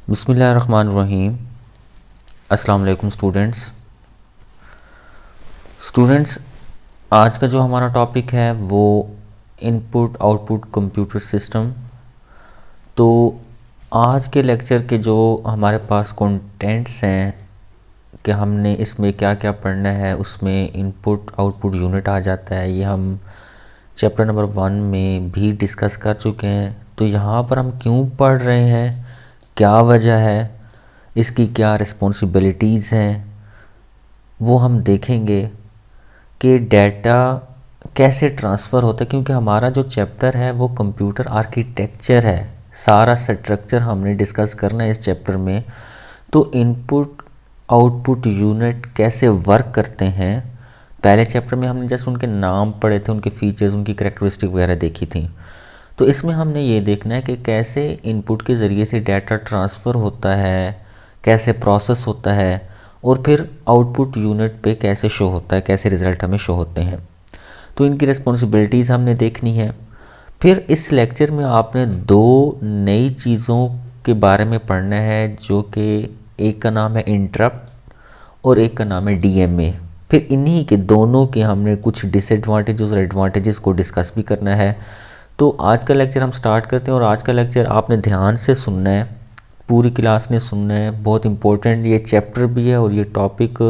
बिस्मिल्लाहिर्रहमानिर्रहीम। अस्सलाम वालेकुम स्टूडेंट्स, आज का जो हमारा टॉपिक है वो इनपुट आउटपुट कंप्यूटर सिस्टम। तो आज के लेक्चर के जो हमारे पास कंटेंट्स हैं कि हमने इसमें क्या क्या पढ़ना है, उसमें इनपुट आउटपुट यूनिट आ जाता है। ये हम चैप्टर नंबर 1 में भी डिस्कस कर चुके हैं। तो यहाँ पर हम क्यों पढ़ रहे हैं, क्या वजह है, इसकी क्या रिस्पॉन्सिबिलिटीज़ हैं, वो हम देखेंगे कि डाटा कैसे ट्रांसफ़र होता है। क्योंकि हमारा जो चैप्टर है वो कंप्यूटर आर्किटेक्चर है, सारा स्ट्रक्चर हमने डिस्कस करना है इस चैप्टर में। तो इनपुट आउटपुट यूनिट कैसे वर्क करते हैं, पहले चैप्टर में हमने जस्ट उनके नाम पढ़े थे, उनके फीचर्स, उनकी करैक्टरिस्टिक वगैरह देखी थी। तो इसमें हमने ये देखना है कि कैसे इनपुट के ज़रिए से डाटा ट्रांसफ़र होता है, कैसे प्रोसेस होता है, और फिर आउटपुट यूनिट पे कैसे शो होता है, कैसे रिज़ल्ट हमें शो होते हैं। तो इनकी रिस्पॉन्सिबिलिटीज़ हमने देखनी है। फिर इस लेक्चर में आपने 2 नई चीज़ों के बारे में पढ़ना है, जो कि एक का नाम है इंटरप्ट और एक का नाम है डीएमए। फिर इन्हीं के दोनों के हमने कुछ डिसएडवांटेजेस और एडवांटेजेस को डिस्कस भी करना है। तो आज का लेक्चर हम स्टार्ट करते हैं, और आज का लेक्चर आपने ध्यान से सुनना है, पूरी क्लास ने सुनना है। बहुत इंपॉर्टेंट ये चैप्टर भी है और ये टॉपिक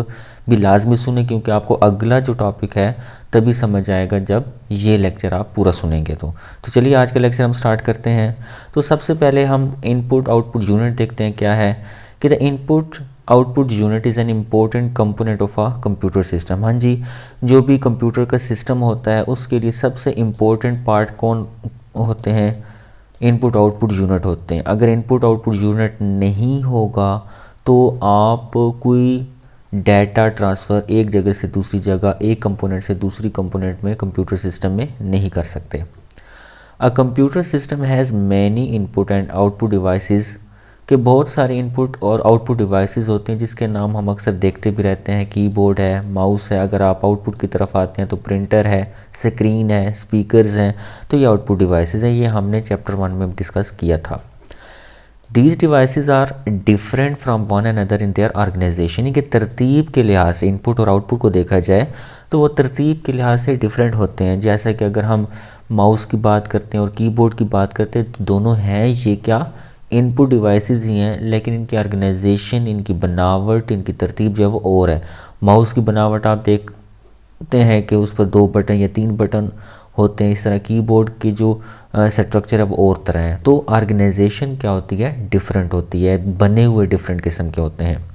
भी लाजमी सुने, क्योंकि आपको अगला जो टॉपिक है तभी समझ आएगा जब ये लेक्चर आप पूरा सुनेंगे। तो चलिए आज का लेक्चर हम स्टार्ट करते हैं। तो सबसे पहले हम इनपुट आउटपुट यूनिट देखते हैं क्या है। कि the input output unit is an important component of a computer system. हाँ जी, जो भी कंप्यूटर का सिस्टम होता है उसके लिए सबसे इम्पोर्टेंट पार्ट कौन होते हैं? इनपुट आउटपुट यूनिट होते हैं। अगर इनपुट आउटपुट यूनिट नहीं होगा तो आप कोई डाटा ट्रांसफ़र एक जगह से दूसरी जगह, एक कंपोनेंट से दूसरी कंपोनेंट में कंप्यूटर सिस्टम में नहीं कर सकते। A computer system has many input and output devices, के बहुत सारे इनपुट और आउटपुट डिवाइसेस होते हैं जिसके नाम हम अक्सर देखते भी रहते हैं। कीबोर्ड है, माउस है, अगर आप आउटपुट की तरफ आते हैं तो प्रिंटर है, स्क्रीन है, स्पीकर्स हैं। तो ये आउटपुट डिवाइसेस हैं, ये हमने चैप्टर 1 में डिस्कस किया था। These devices are different from one another in their organisation. इनके तरतीब के लिहाज से इनपुट और आउटपुट को देखा जाए तो वो तरतीब के लिहाज से डिफरेंट होते हैं। जैसा कि अगर हम माउस की बात करते हैं और कीबोर्ड की बात करते हैं तो दोनों हैं ये क्या, इनपुट डिवाइसेस ही हैं, लेकिन इनकी ऑर्गेनाइजेशन, इनकी बनावट, इनकी तरतीब जो है वो और है। माउस की बनावट आप देखते हैं कि उस पर 2 बटन या 3 बटन होते हैं। इस तरह कीबोर्ड की जो स्ट्रक्चर है वो और तरह है। तो ऑर्गेनाइजेशन क्या होती है, डिफरेंट होती है, बने हुए डिफरेंट किस्म के होते हैं।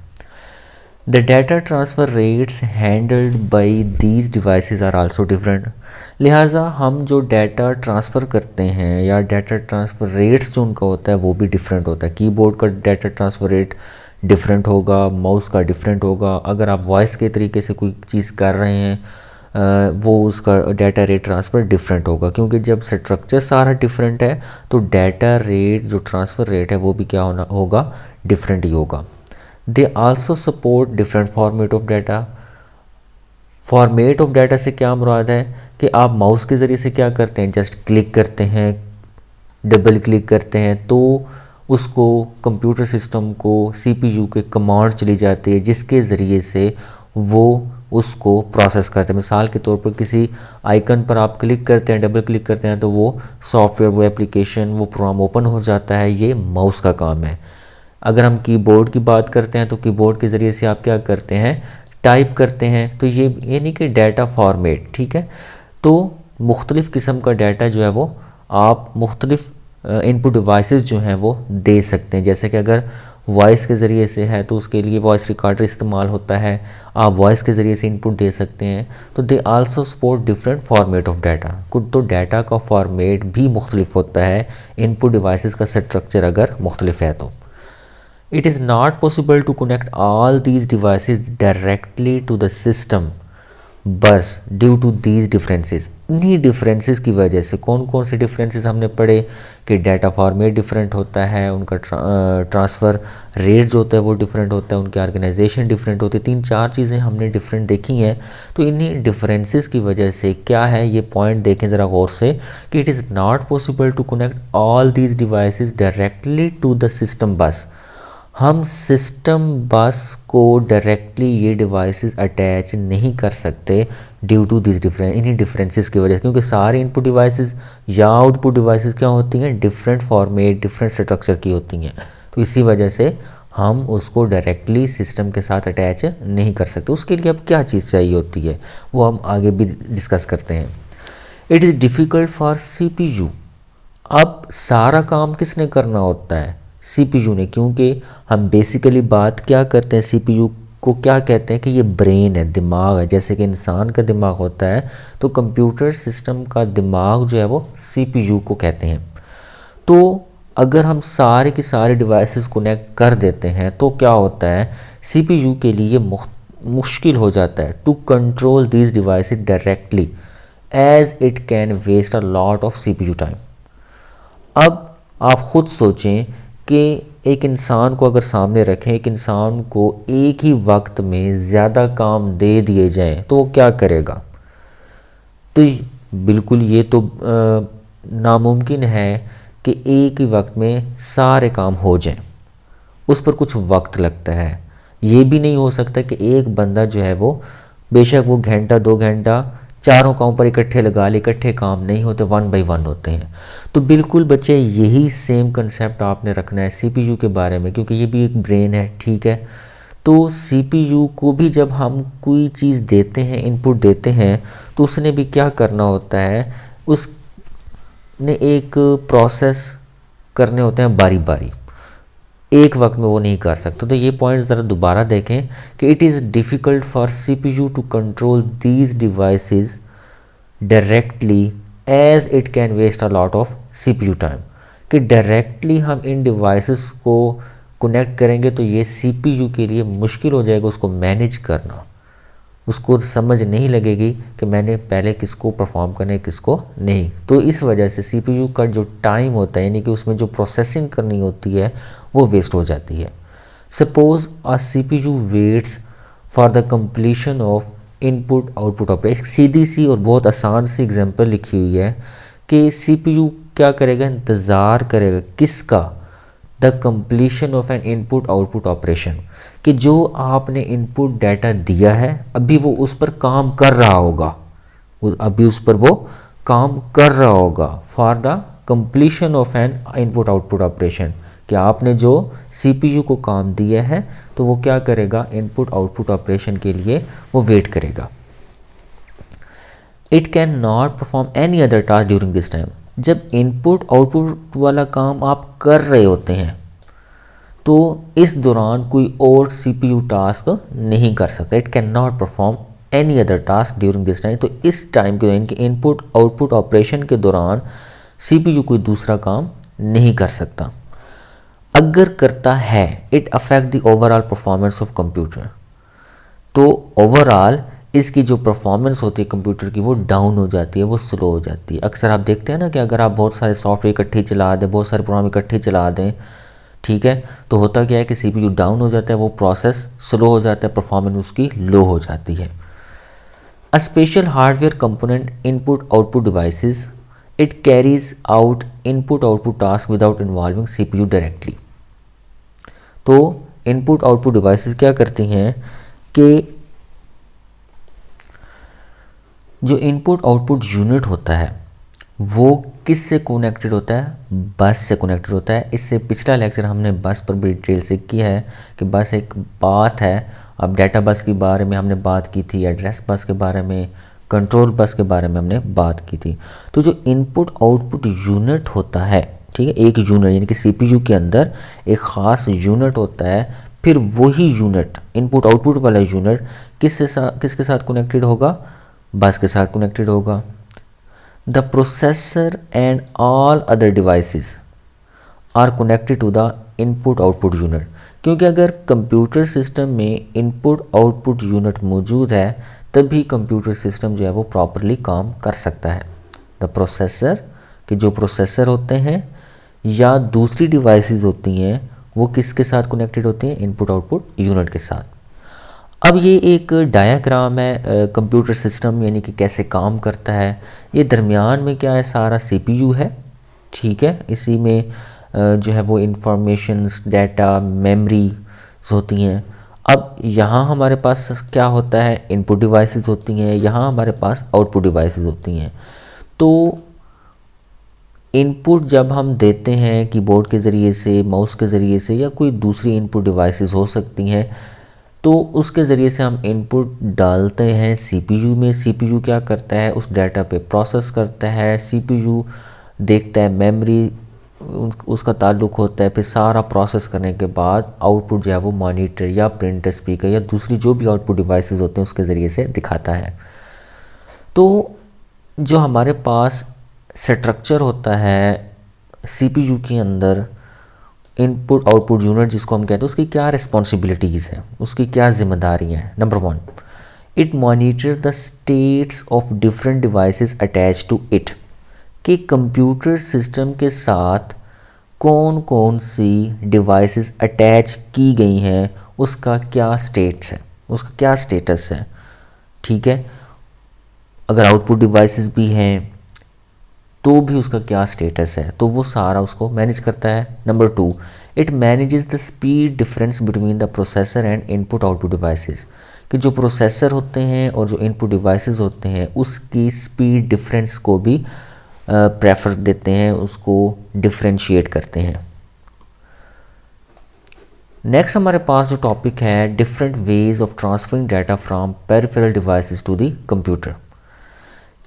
The data transfer rates handled by these devices are also different. लिहाजा हम जो डाटा ट्रांसफ़र करते हैं या डाटा ट्रांसफ़र रेट्स जो उनका होता है वो भी डिफरेंट होता है। कीबोर्ड का डाटा ट्रांसफ़र रेट डिफरेंट होगा, माउस का डिफरेंट होगा। अगर आप वॉइस के तरीके से कोई चीज़ कर रहे हैं वो उसका डाटा रेट ट्रांसफ़र डिफरेंट होगा, क्योंकि जब स्ट्रक्चर सारा डिफरेंट है तो डाटा रेट जो ट्रांसफ़र रेट है वो भी क्या होगा, डिफरेंट ही होगा। They also support different format of data. Format of data से क्या मुराद है कि आप माउस के ज़रिए से क्या करते हैं, जस्ट क्लिक करते हैं, डबल क्लिक करते हैं तो उसको कंप्यूटर सिस्टम को सीपीयू के कमांड चली जाती है जिसके ज़रिए से वो उसको प्रोसेस करते हैं। मिसाल के तौर पर किसी आइकन पर आप क्लिक करते हैं, डबल क्लिक करते हैं तो वो सॉफ्टवेयर, वो एप्लीकेशन, वो प्रोग्राम ओपन हो जाता है। ये माउस का काम है। अगर हम कीबोर्ड की बात करते हैं तो कीबोर्ड के ज़रिए से आप क्या करते हैं, टाइप करते हैं। तो ये नहीं कि डाटा फॉर्मेट, ठीक है। तो मुख्तलिफ़ किस्म का डाटा जो है वो आप मुख्तलिफ़ इनपुट डिवाइसेस जो हैं वो दे सकते हैं। जैसे कि अगर वॉइस के ज़रिए से है तो उसके लिए वॉइस रिकॉर्डर इस्तेमाल होता है, आप वॉइस के ज़रिए से इनपुट दे सकते हैं। तो they also support different format of data. कुछ तो डाटा का फॉर्मेट भी मुख्तलिफ होता है, इनपुट डिवाइसेस का स्ट्रक्चर अगर मुख्तलिफ है तो। It is not possible to connect all these devices directly to the system बस ड्यू टू दीज डिफरेंसेस। इन्हीं डिफरेंसेस की वजह से कौन कौन से डिफरेंसेस हमने पढ़े कि डाटा फॉर्मेट डिफरेंट होता है, उनका ट्रांसफ़र रेट जो होता है वो डिफरेंट होता है, उनकी ऑर्गेनाइजेशन डिफरेंट होती है। 3-4 चीज़ें हमने डिफरेंट देखी हैं। तो इन्हीं डिफरेंसेस की वजह से क्या है, ये पॉइंट देखें ज़रा गौर से कि it is not possible to connect all these devices directly to the system bus. हम सिस्टम बस को डायरेक्टली ये डिवाइसेस अटैच नहीं कर सकते ड्यू टू दिस डिफरेंस, इन्हीं डिफरेंसेस की वजह से, क्योंकि सारे इनपुट डिवाइसेस या आउटपुट डिवाइसेस क्या होती हैं, डिफरेंट फॉर्मेट डिफरेंट स्ट्रक्चर की होती हैं। तो इसी वजह से हम उसको डायरेक्टली सिस्टम के साथ अटैच नहीं कर सकते। उसके लिए अब क्या चीज़ चाहिए होती है वो हम आगे भी डिस्कस करते हैं। It is difficult for CPU। अब सारा काम किसने करना होता है, CPU ने, क्योंकि हम बेसिकली बात क्या करते हैं, CPU को क्या कहते हैं कि ये ब्रेन है, दिमाग है। जैसे कि इंसान का दिमाग होता है तो कंप्यूटर सिस्टम का दिमाग जो है वो CPU को कहते हैं। तो अगर हम सारे की सारे डिवाइसेस कनेक्ट कर देते हैं तो क्या होता है, CPU के लिए मुश्किल हो जाता है to control these devices directly as it can waste a lot of CPU time. अब आप ख़ुद सोचें कि एक इंसान को अगर सामने रखें, एक इंसान को एक ही वक्त में ज़्यादा काम दे दिए जाएं तो वो क्या करेगा। तो बिल्कुल ये तो नामुमकिन है कि एक ही वक्त में सारे काम हो जाएं, उस पर कुछ वक्त लगता है। ये भी नहीं हो सकता कि एक बंदा जो है वो बेशक वो घंटा 2 घंटा चारों काम पर इकट्ठे लगा ले, इकट्ठे काम नहीं होते, 1 बाय 1 होते हैं। तो बिल्कुल बच्चे यही सेम कंसेप्ट आपने रखना है CPU के बारे में, क्योंकि ये भी एक ब्रेन है, ठीक है। तो CPU को भी जब हम कोई चीज़ देते हैं, इनपुट देते हैं, तो उसने भी क्या करना होता है, उसने एक प्रोसेस करने होते हैं बारी बारी, एक वक्त में वो नहीं कर सकते। तो ये पॉइंट ज़रा दोबारा देखें कि it is difficult for CPU to control these devices directly as it can waste a lot of CPU time. कि डायरेक्टली हम इन डिवाइसेस को कनेक्ट करेंगे तो ये CPU के लिए मुश्किल हो जाएगा उसको मैनेज करना, उसको समझ नहीं लगेगी कि मैंने पहले किसको परफॉर्म करना है किसको नहीं। तो इस वजह से CPU का जो टाइम होता है, यानी कि उसमें जो प्रोसेसिंग करनी होती है वो वेस्ट हो जाती है। Suppose a CPU waits for the completion of input output operation. सीधी सी और बहुत आसान सी एग्जांपल लिखी हुई है कि CPU क्या करेगा, इंतज़ार करेगा किसका, the completion of N input output operation, कि जो आपने इनपुट डाटा दिया है अभी वो उस पर काम कर रहा होगा, अभी उस पर वो काम कर रहा होगा, for the completion of N input output operation, कि आपने जो CPU को काम दिया है तो वो क्या करेगा, इनपुट आउटपुट ऑपरेशन के लिए वो वेट करेगा। It can not perform any other task during this time. जब इनपुट आउटपुट वाला काम आप कर रहे होते हैं तो इस दौरान कोई और CPU टास्क नहीं कर सकता। It can not perform any other task during this time. तो इस टाइम के इनके इनपुट आउटपुट ऑपरेशन के दौरान CPU कोई दूसरा काम नहीं कर सकता। अगर करता है it affect the overall performance of computer. तो ओवरऑल इसकी जो परफॉर्मेंस होती है कंप्यूटर की वो डाउन हो जाती है, वो स्लो हो जाती है। अक्सर आप देखते हैं ना कि अगर आप बहुत सारे सॉफ्टवेयर इकट्ठे चला दें, बहुत सारे प्रोग्राम इकट्ठे चला दें, ठीक है, तो होता क्या है कि CPU डाउन हो जाता है, वो प्रोसेस स्लो हो जाता है, परफॉर्मेंस उसकी लो हो जाती है। A special hardware component input output devices, it carries out input output task without involving CPU directly. तो इनपुट आउटपुट डिवाइसेस क्या करती हैं कि जो इनपुट आउटपुट यूनिट होता है वो किस से कनेक्टेड होता है, बस से कनेक्टेड होता है। इससे पिछला लेक्चर हमने बस पर भी डिटेल से किया है कि बस एक बात है। अब डाटा बस के बारे में हमने बात की थी, एड्रेस बस के बारे में, कंट्रोल बस के बारे में हमने बात की थी। तो जो इनपुट आउटपुट यूनिट होता है, ठीक है, एक यूनिट यानी कि CPU के अंदर एक ख़ास यूनिट होता है, फिर वही यूनिट इनपुट आउटपुट वाला यूनिट किसके साथ कनेक्टेड होगा, बस के साथ कनेक्टेड होगा। The processor and all other devices are connected to the input output unit. क्योंकि अगर कंप्यूटर सिस्टम में इनपुट आउटपुट यूनिट मौजूद है तभी कंप्यूटर सिस्टम जो है वो प्रॉपरली काम कर सकता है। द प्रोसेसर के जो प्रोसेसर होते हैं या दूसरी डिवाइसेस होती हैं वो किसके साथ कनेक्टेड होती हैं, इनपुट आउटपुट यूनिट के साथ। अब ये एक डायग्राम है कंप्यूटर सिस्टम यानी कि कैसे काम करता है। ये दरमियान में क्या है, सारा CPU है, ठीक है, इसी में जो है वो इंफॉर्मेशंस, डाटा, मेमोरीज होती हैं। अब यहाँ हमारे पास क्या होता है, इनपुट डिवाइसेस होती हैं, यहाँ हमारे पास आउटपुट डिवाइसेस होती हैं। तो इनपुट जब हम देते हैं कीबोर्ड के ज़रिए से, माउस के ज़रिए से, या कोई दूसरी इनपुट डिवाइसेस हो सकती हैं, तो उसके ज़रिए से हम इनपुट डालते हैं सीपीयू में। सीपीयू क्या करता है, उस डाटा पे प्रोसेस करता है। सीपीयू देखता है मेमोरी, उसका ताल्लुक़ होता है। फिर सारा प्रोसेस करने के बाद आउटपुट जो है वो मॉनिटर या प्रिंटर, स्पीकर या दूसरी जो भी आउटपुट डिवाइसेस होते हैं उसके ज़रिए से दिखाता है। तो जो हमारे पास स्ट्रक्चर होता है सीपीयू के अंदर, इनपुट आउटपुट यूनिट जिसको हम कहते हैं, उसकी क्या रिस्पॉन्सिबिलिटीज़ हैं, उसकी क्या जिम्मेदारियाँ हैं। Number 1, it monitor the status of different devices attach to it, कि कंप्यूटर सिस्टम के साथ कौन कौन सी डिवाइसेस अटैच की गई हैं, उसका क्या स्टेट्स है, उसका क्या स्टेटस है। ठीक है, अगर आउटपुट डिवाइसेस भी हैं तो भी उसका क्या स्टेटस है, तो वो सारा उसको मैनेज करता है। Number 2, it manages the speed difference between the processor and input output devices, कि जो प्रोसेसर होते हैं और जो इनपुट डिवाइसेस होते हैं उसकी स्पीड डिफरेंस को भी प्रेफर देते हैं, उसको डिफरेंशिएट करते हैं। नेक्स्ट हमारे पास जो टॉपिक है, different ways of transferring data from peripheral devices to the computer,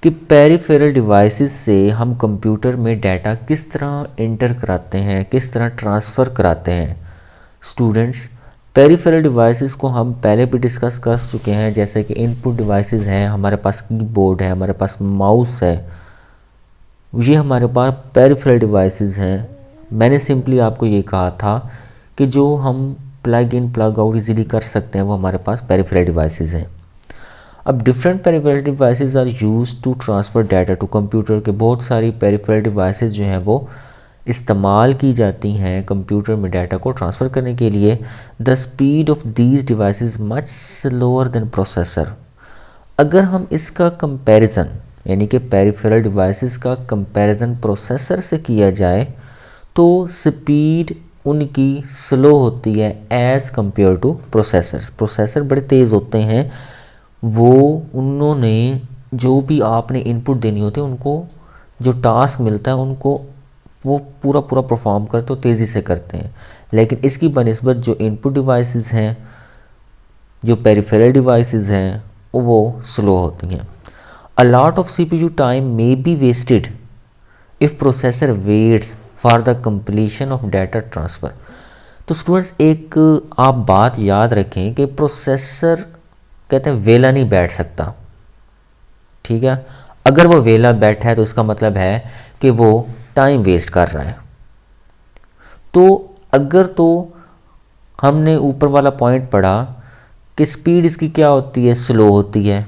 कि पेरिफेरल डिवाइसेस से हम कंप्यूटर में डाटा किस तरह इंटर कराते हैं, किस तरह ट्रांसफ़र कराते हैं। स्टूडेंट्स, पेरिफेरल डिवाइसेस को हम पहले भी डिस्कस कर चुके हैं, जैसे कि इनपुट डिवाइसेस हैं, हमारे पास कीबोर्ड है, हमारे पास माउस है, ये हमारे पास पेरिफेरल डिवाइसेस हैं। मैंने सिंपली आपको ये कहा था कि जो हम plug in plug out easily कर सकते हैं वो हमारे पास पेरिफेरल डिवाइसेस हैं। अब different peripheral devices are used to transfer data to computer, के बहुत सारी पेरिफेरल डिवाइसेस जो हैं वो इस्तेमाल की जाती हैं कंप्यूटर में डाटा को ट्रांसफ़र करने के लिए। The speed of these devices much slower then processor. अगर हम इसका कंपैरिजन, यानी कि पेरिफेरल डिवाइसेस का कंपैरिजन प्रोसेसर से किया जाए, तो स्पीड उनकी स्लो होती है as compare two processor. Processor बड़े तेज़ होते हैं, वो उन्होंने जो भी आपने इनपुट देनी होती है, उनको जो टास्क मिलता है उनको वो पूरा परफॉर्म करते तो तेज़ी से करते हैं। लेकिन इसकी बनिस्बत जो इनपुट डिवाइसेस हैं, जो पेरिफेरल डिवाइसेस हैं, वो स्लो होती हैं। A lot of CPU time may be wasted if processor waits for the completion of data transfer. तो स्टूडेंट्स, एक आप बात याद रखें कि प्रोसेसर कहते हैं वेला नहीं बैठ सकता। ठीक है, अगर वो वेला बैठा है तो इसका मतलब है कि वो टाइम वेस्ट कर रहा है। तो अगर तो हमने ऊपर वाला पॉइंट पढ़ा कि स्पीड इसकी क्या होती है, स्लो होती है,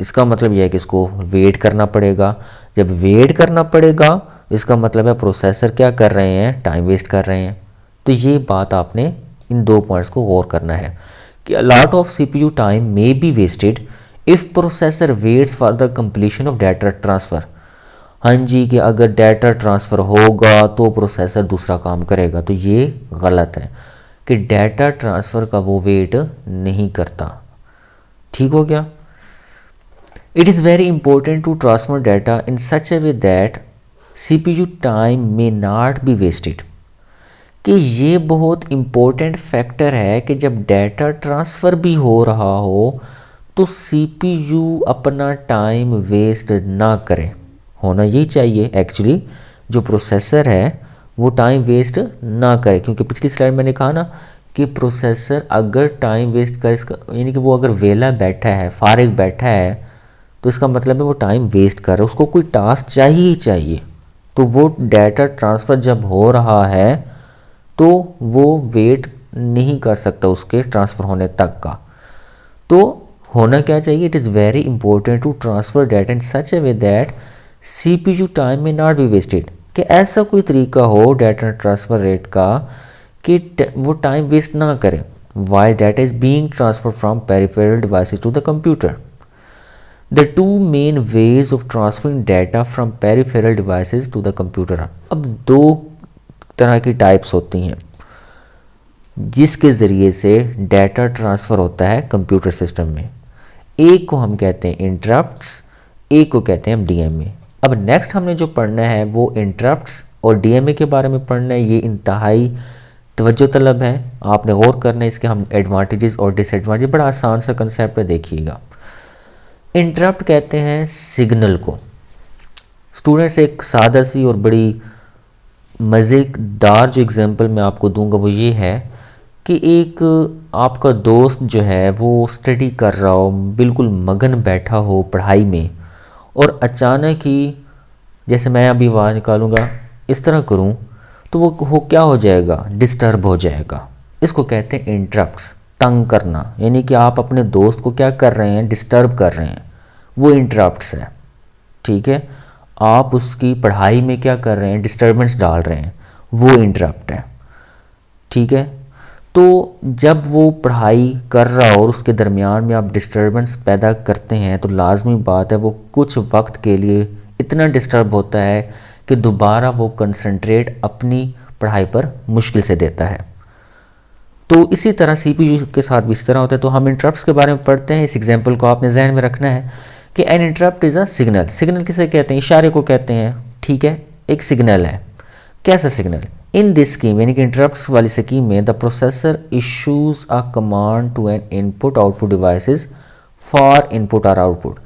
इसका मतलब यह है कि इसको वेट करना पड़ेगा। जब वेट करना पड़ेगा इसका मतलब है प्रोसेसर क्या कर रहे हैं, टाइम वेस्ट कर रहे हैं। तो ये बात आपने इन दो पॉइंट्स को गौर करना है कि a lot of CPU time may be wasted if processor waits for the completion of data transfer। हाँ जी, कि अगर डाटा ट्रांसफ़र होगा तो प्रोसेसर दूसरा काम करेगा, तो ये गलत है कि डाटा ट्रांसफ़र का वो वेट नहीं करता। ठीक हो गया। It is very important to transfer data in such a way that CPU time may not be wasted, कि ये बहुत इम्पोर्टेंट फैक्टर है कि जब डाटा ट्रांसफ़र भी हो रहा हो तो सीपीयू अपना टाइम वेस्ट ना करे। होना यही चाहिए एक्चुअली, जो प्रोसेसर है वो टाइम वेस्ट ना करे, क्योंकि पिछली स्लाइड मैंने कहा ना कि प्रोसेसर अगर टाइम वेस्ट करे, इसका यानी कि वो अगर वेला बैठा है, फारिग बैठा है, तो इसका मतलब है वो टाइम वेस्ट कर रहा है, उसको कोई टास्क चाहिए ही चाहिए। तो वो डाटा ट्रांसफ़र जब हो रहा है तो वो वेट नहीं कर सकता उसके ट्रांसफ़र होने तक का। तो होना क्या चाहिए, it is very important to transfer data in such a way that CPU time may not be wasted, कि ऐसा कोई तरीका हो डाटा ट्रांसफ़र रेट का कि वो टाइम वेस्ट ना करे while data is being transfer from peripheral devices to the computer. The two main ways of transferring data from peripheral devices to the computer. अब दो तरह की टाइप्स होती हैं जिसके ज़रिए से डाटा ट्रांसफ़र होता है कंप्यूटर सिस्टम में। एक को हम कहते हैं इंटरप्ट्स, एक को कहते हैं हम डीएमए। अब नेक्स्ट हमने जो पढ़ना है वो इंटरप्ट्स और डीएमए के बारे में पढ़ना है। ये इंतहाई तवज्जो तलब है, आपने गौर करना है इसके हम एडवांटेजेस और डिसएडवांटेज। बड़ा आसान सा कंसेप्ट है, देखिएगा। इंटरप्ट कहते हैं सिग्नल को। स्टूडेंट्स, एक सादा सी और बड़ी मज़ेदार जो एग्जांपल मैं आपको दूंगा वो ये है कि एक आपका दोस्त जो है वो स्टडी कर रहा हो, बिल्कुल मगन बैठा हो पढ़ाई में, और अचानक ही जैसे मैं अभी आवाज़ निकालूंगा इस तरह करूं तो वो क्या हो जाएगा, डिस्टर्ब हो जाएगा। इसको कहते हैं इंटरप्ट्स, तंग करना। यानी कि आप अपने दोस्त को क्या कर रहे हैं, डिस्टर्ब कर रहे हैं, वो इंटरप्ट्स है। ठीक है, आप उसकी पढ़ाई में क्या कर रहे हैं, डिस्टर्बेंस डाल रहे हैं, वो इंटरप्ट है। ठीक है, तो जब वो पढ़ाई कर रहा हो और उसके दरमियान में आप डिस्टर्बेंस पैदा करते हैं तो लाजमी बात है वो कुछ वक्त के लिए इतना डिस्टर्ब होता है कि दोबारा वो कंसंट्रेट अपनी पढ़ाई पर मुश्किल से देता है। तो इसी तरह सीपीयू के साथ भी इस तरह होता है। तो हम इंटरप्ट्स के बारे में पढ़ते हैं। इस एग्जांपल को आपने जहन में रखना है कि an interrupt is a signal. Signal किसे कहते हैं, इशारे को कहते हैं। ठीक है, एक सिग्नल है। कैसा सिग्नल? इन दिस स्कीम, यानी कि इंटरप्ट्स वाली स्कीम में the processor issues a command to an input output devices for input और आउटपुट,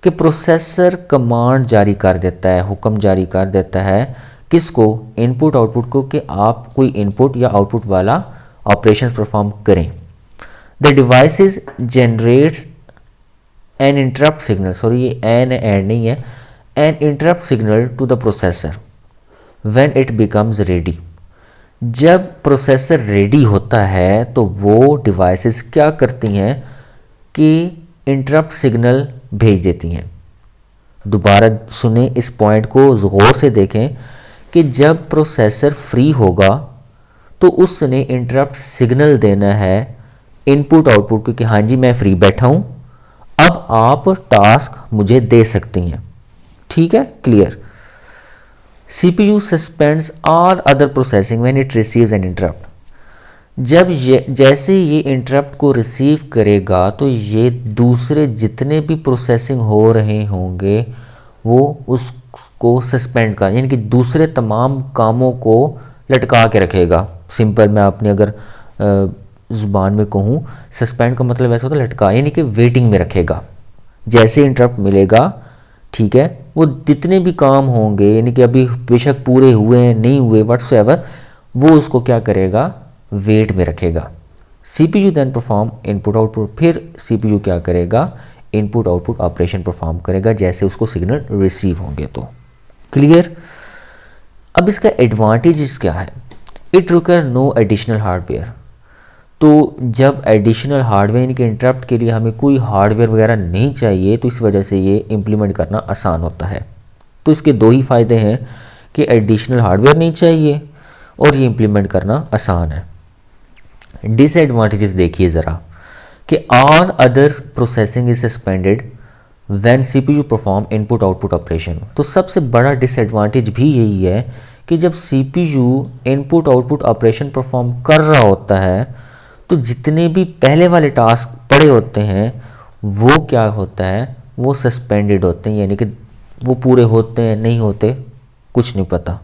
कि प्रोसेसर कमांड जारी कर देता है, हुक्म जारी कर देता है किसको, इनपुट आउटपुट को, कि आप कोई इनपुट या आउटपुट वाला ऑपरेशंस परफॉर्म करें। The devices generates an interrupt signal, sorry ये एन एड नहीं है, an interrupt signal to the processor when it becomes ready. जब प्रोसेसर रेडी होता है तो वो डिवाइसेस क्या करती हैं कि इंटरप्ट सिग्नल भेज देती हैं। दोबारा सुने, इस पॉइंट को गौर से देखें कि जब प्रोसेसर फ्री होगा तो उसने इंटरप्ट सिग्नल देना है इनपुट आउटपुट को कि हाँ जी मैं फ्री बैठा हूँ, अब आप टास्क मुझे दे सकती हैं। ठीक है, clear. CPU suspends all other processing when it receives N interrupt. जब जैसे ये इंटरप्ट को रिसीव करेगा तो ये दूसरे जितने भी प्रोसेसिंग हो रहे होंगे वो उसको सस्पेंड कर, यानी कि दूसरे तमाम कामों को लटका के रखेगा। सिंपल मैं अपनी अगर ज़ुबान में कहूँ, सस्पेंड का मतलब ऐसा होता है लटका, यानी कि वेटिंग में रखेगा। जैसे इंटरप्ट मिलेगा, ठीक है, वो जितने भी काम होंगे, यानी कि अभी बेशक पूरे हुए हैं नहीं हुए व्हाटसोएवर, वो उसको क्या करेगा, वेट में रखेगा। CPU then perform input output, फिर CPU क्या करेगा, इनपुट आउटपुट ऑपरेशन परफॉर्म करेगा जैसे उसको सिग्नल रिसीव होंगे। तो क्लियर। अब इसका एडवांटेज क्या है, it require no additional hardware. तो जब एडिशनल हार्डवेयर यानी कि इंटरप्ट के लिए हमें कोई हार्डवेयर वगैरह नहीं चाहिए तो इस वजह से ये इम्प्लीमेंट करना आसान होता है। तो इसके दो ही फ़ायदे हैं कि एडिशनल हार्डवेयर नहीं चाहिए और ये इम्प्लीमेंट करना आसान है। डिसएडवांटेजेस देखिए ज़रा कि all other processing is suspended when CPU perform input output operation. तो सबसे बड़ा डिसएडवांटेज भी यही है कि जब CPU input output operation perform कर रहा होता है तो जितने भी पहले वाले टास्क पड़े होते हैं वो क्या होता है, वो सस्पेंडेड होते हैं, यानी कि वो पूरे होते हैं नहीं होते कुछ नहीं पता।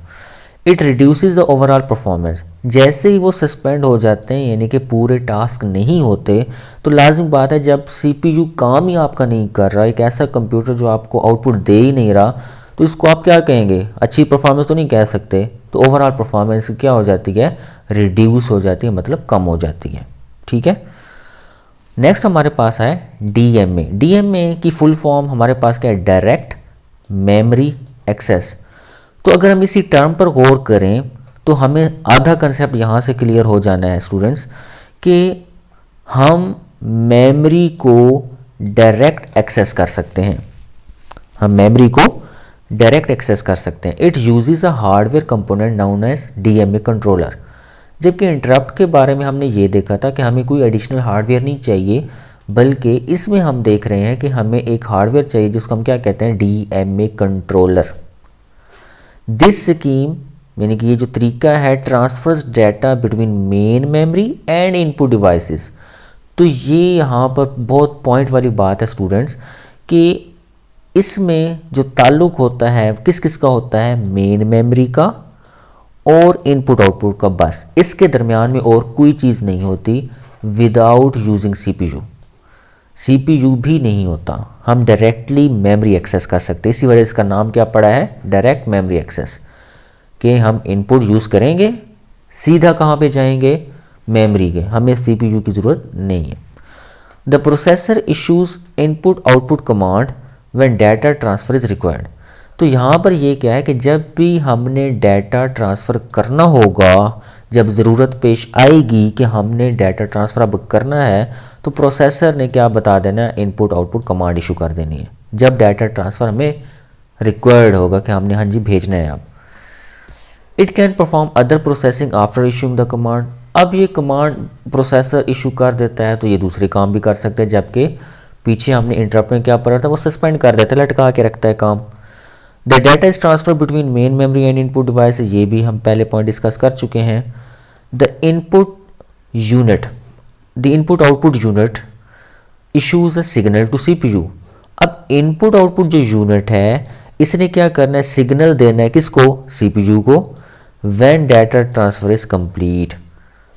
It reduces the overall performance. जैसे ही वो सस्पेंड हो जाते हैं यानी कि पूरे टास्क नहीं होते तो लाजिम बात है जब CPU काम ही आपका नहीं कर रहा, एक ऐसा कंप्यूटर जो आपको आउटपुट दे ही नहीं रहा, तो इसको आप क्या कहेंगे, अच्छी परफॉर्मेंस तो नहीं कह सकते। तो ओवरऑल परफॉर्मेंस क्या हो जाती है, रिड्यूस हो जाती है, मतलब कम हो जाती है। ठीक है, नेक्स्ट हमारे पास है DMA। DMA की फुल फॉर्म हमारे पास क्या है, डायरेक्ट मेमोरी एक्सेस। तो अगर हम इसी टर्म पर गौर करें तो हमें आधा कंसेप्ट यहाँ से क्लियर हो जाना है स्टूडेंट्स कि हम मेमोरी को डायरेक्ट एक्सेस कर सकते हैं। हम मेमोरी को डायरेक्ट एक्सेस कर सकते हैं। It uses a hardware component known as DMA controller. जबकि इंटरप्ट के बारे में हमने ये देखा था कि हमें कोई एडिशनल हार्डवेयर नहीं चाहिए, बल्कि इसमें हम देख रहे हैं कि हमें एक हार्डवेयर चाहिए जिसको हम क्या कहते हैं, DMA कंट्रोलर। दिस स्कीम यानी कि ये जो तरीका है transfers data between main memory and input devices. तो ये यहाँ पर बहुत पॉइंट वाली बात है स्टूडेंट्स कि इसमें जो ताल्लुक़ होता है किस किस का होता है, मेन मेमोरी का और इनपुट आउटपुट का, बस इसके दरमियान में और कोई चीज़ नहीं होती विदाउट यूजिंग सीपीयू। सीपीयू भी नहीं होता, हम डायरेक्टली मेमोरी एक्सेस कर सकते हैं। इसी वजह से इसका नाम क्या पड़ा है, डायरेक्ट मेमोरी एक्सेस, कि हम इनपुट यूज़ करेंगे सीधा कहाँ पे जाएंगे, मेमोरी के, हमें सीपीयू की ज़रूरत नहीं है। The processor issues input output command when data transfer is required. तो यहाँ पर ये क्या है कि जब भी हमने डाटा ट्रांसफ़र करना होगा, जब ज़रूरत पेश आएगी कि हमने डाटा ट्रांसफ़र अब करना है, तो प्रोसेसर ने क्या बता देना है, इनपुट आउटपुट कमांड इशू कर देनी है जब डाटा ट्रांसफ़र हमें रिक्वायर्ड होगा कि हमने हाँ जी भेजना है अब। It can perform other processing after issuing the command. अब ये कमांड प्रोसेसर इशू कर देता है तो ये दूसरे काम भी कर सकते हैं, जबकि पीछे हमने इंटरप्ट में क्या पढ़ा था, वो सस्पेंड कर देता है, लटका के रखता है काम। The data is transfer between main memory and input device, ये भी हम पहले पॉइंट डिस्कस कर चुके हैं। The input unit, the input output unit issues a signal to CPU. अब इनपुट आउटपुट जो यूनिट है इसने क्या करना है, सिग्नल देना है किसको, सीपीयू को। When data transfer is complete,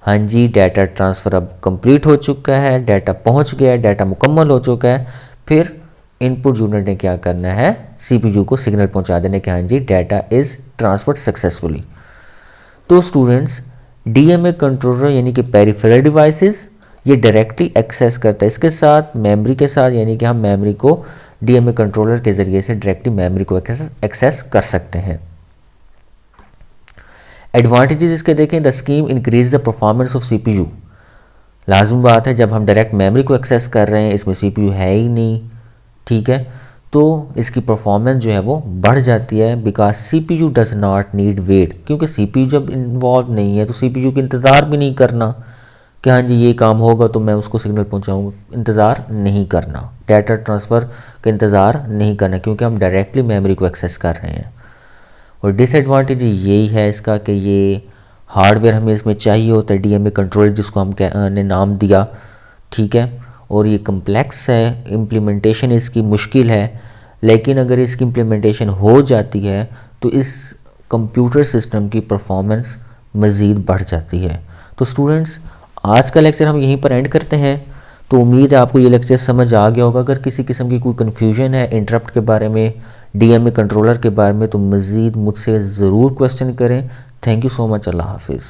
हाँ जी डाटा ट्रांसफ़र अब कंप्लीट हो चुका है, डाटा पहुंच गया है, डाटा मुकम्मल हो चुका है, फिर इनपुट यूनिट ने क्या करना है, सीपीयू को सिग्नल पहुंचा देने कि हाँ जी डाटा इज़ ट्रांसफर्ड सक्सेसफुली। तो स्टूडेंट्स डीएमए कंट्रोलर यानी कि पेरिफेरल डिवाइसेस ये डायरेक्टली एक्सेस करता है इसके साथ मेमोरी के साथ, यानी कि हम मेमोरी को डीएमए कंट्रोलर के ज़रिए से डायरेक्टली मेमोरी को एक्सेस कर सकते हैं। एडवांटेजेस इसके देखें, the scheme increase the performance of CPU. लाजमी बात है जब हम डायरेक्ट मेमोरी को एक्सेस कर रहे हैं, इसमें सीपीयू है ही नहीं, ठीक है, तो इसकी परफॉर्मेंस जो है वो बढ़ जाती है, because CPU does not need wait, क्योंकि सीपीयू जब इन्वॉल्व नहीं है तो सीपीयू की इंतज़ार भी नहीं करना कि हाँ जी ये काम होगा तो मैं उसको सिग्नल पहुँचाऊँगा, इंतज़ार नहीं करना, डाटा ट्रांसफ़र का इंतज़ार नहीं करना, क्योंकि हम डायरेक्टली मेमोरी को एक्सेस कर रहे हैं। और डिसएडवांटेज यही है इसका कि ये हार्डवेयर हमें इसमें चाहिए होता है, डीएमए कंट्रोलर जिसको हम ने नाम दिया, ठीक है, और ये कम्प्लेक्स है, इम्प्लीमेंटेशन इसकी मुश्किल है, लेकिन अगर इसकी इम्प्लीमेंटेशन हो जाती है तो इस कंप्यूटर सिस्टम की परफॉर्मेंस मज़ीद बढ़ जाती है। तो स्टूडेंट्स आज का लेक्चर हम यहीं पर एंड करते हैं। तो उम्मीद है आपको ये लेक्चर समझ आ गया होगा। अगर किसी किस्म की कोई कन्फ्यूजन है इंटरप्ट के बारे में, डीएमए कंट्रोलर के बारे में, तो मज़ीद मुझसे ज़रूर क्वेश्चन करें। Thank you so much. अल्लाह हाफिज़।